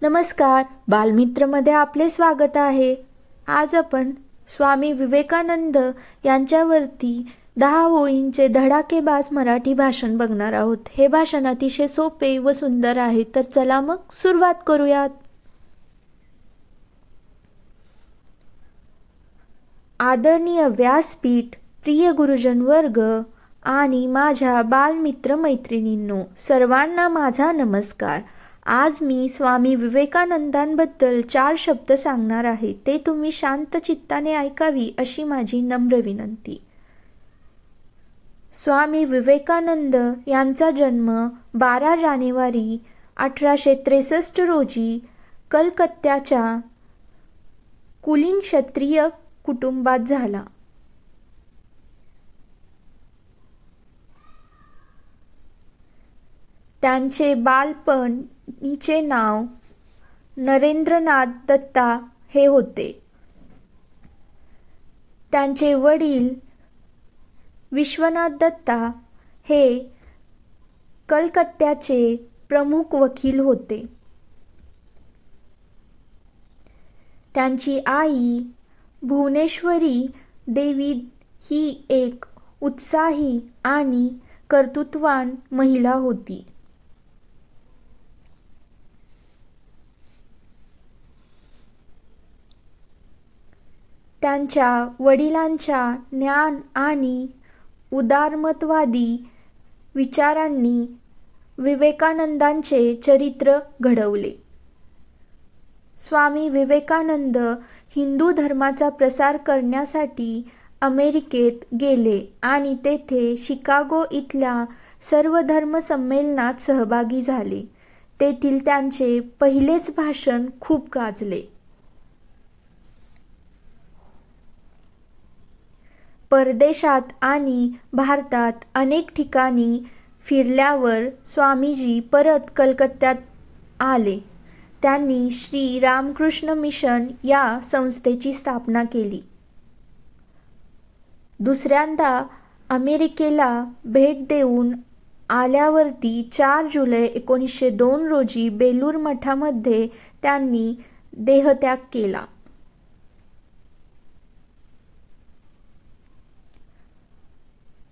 नमस्कार, बालमित्रमध्ये आपले स्वागत आहे। आज आपण स्वामी विवेकानंद यांच्यावरती 10 ओळींचे धडाकेबाज मराठी भाषण बघणार आहोत। हे भाषण अतिशय सोपे व सुंदर आहे, तर चला मग सुरुवात करूयात। आदरणीय व्यासपीठ, प्रिय गुरुजन वर्ग आणि माझ्या बालमित्र मैत्रिणींनो, सर्वांना माझा नमस्कार। आज मी स्वामी विवेकानंदांबद्दल 4 शब्द सांगणार आहे, ते तुम्ही शांत चित्ताने ऐकावी अशी माझी नम्र विनंती। स्वामी विवेकानंद यांचा जन्म 12 जानेवारी 1863 रोजी कलकत्त्याच्या कुलीन क्षत्रिय कुटुंबात झाला। त्यांचे बालपणीचे नाव नरेंद्रनाथ दत्ता हे होते। त्यांचे वडील विश्वनाथ दत्ता हे कलकत्त्याचे प्रमुख वकील होते। त्यांची आई भुवनेश्वरी देवी ही एक उत्साही आणि कर्तृत्ववान महिला होती। त्यांच्या वडिलांच्या ज्ञान आणि उदारमतवादी विचारांनी विवेकानंदांचे चरित्र घडवले। स्वामी विवेकानंद हिंदू धर्माचा प्रसार करण्यासाठी अमेरिकेत गेले आणि तेथे शिकागो इथल्या सर्व धर्म संमेलनात सहभागी झाले। तेथील त्यांचे पहिलेच भाषण खूप गाजले। परदेशात आणि भारतात अनेक ठिकाणी फिरल्यावर स्वामीजी परत कलकत्त्यात आले। त्यांनी श्री रामकृष्ण मिशन या संस्थेची स्थापना केली। दुसऱ्यांदा अमेरिकेला भेट देऊन आल्यावरती 4 जुलै 1902 रोजी बेलूर मठामध्ये त्यांनी देहत्याग केला।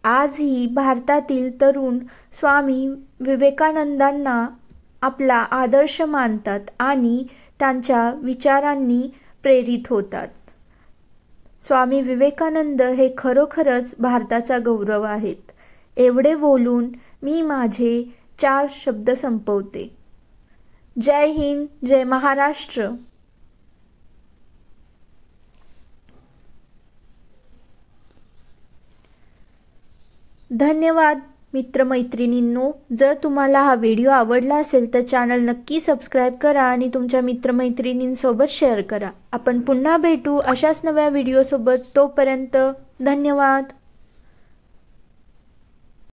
आजही भारतातील तरुण स्वामी विवेकानंदांना आपला आदर्श मानतात आणि त्यांच्या विचारांनी प्रेरित होतात। स्वामी विवेकानंद हे खरोखरच भारताचा गौरव आहेत। एवढे बोलून मी माझे 4 शब्द संपवते। जय हिंद, जय महाराष्ट्र। धन्यवाद मित्रमैत्रिणींनो। जर तुम्हाला हा व्हिडिओ आवडला असेल तर चॅनल नक्की सबस्क्राइब करा आणि तुमच्या मित्रमैत्रिणींसोबत शेअर करा। आपण पुन्हा भेटू अशाच नव्या व्हिडिओसोबत। तोपर्यंत धन्यवाद।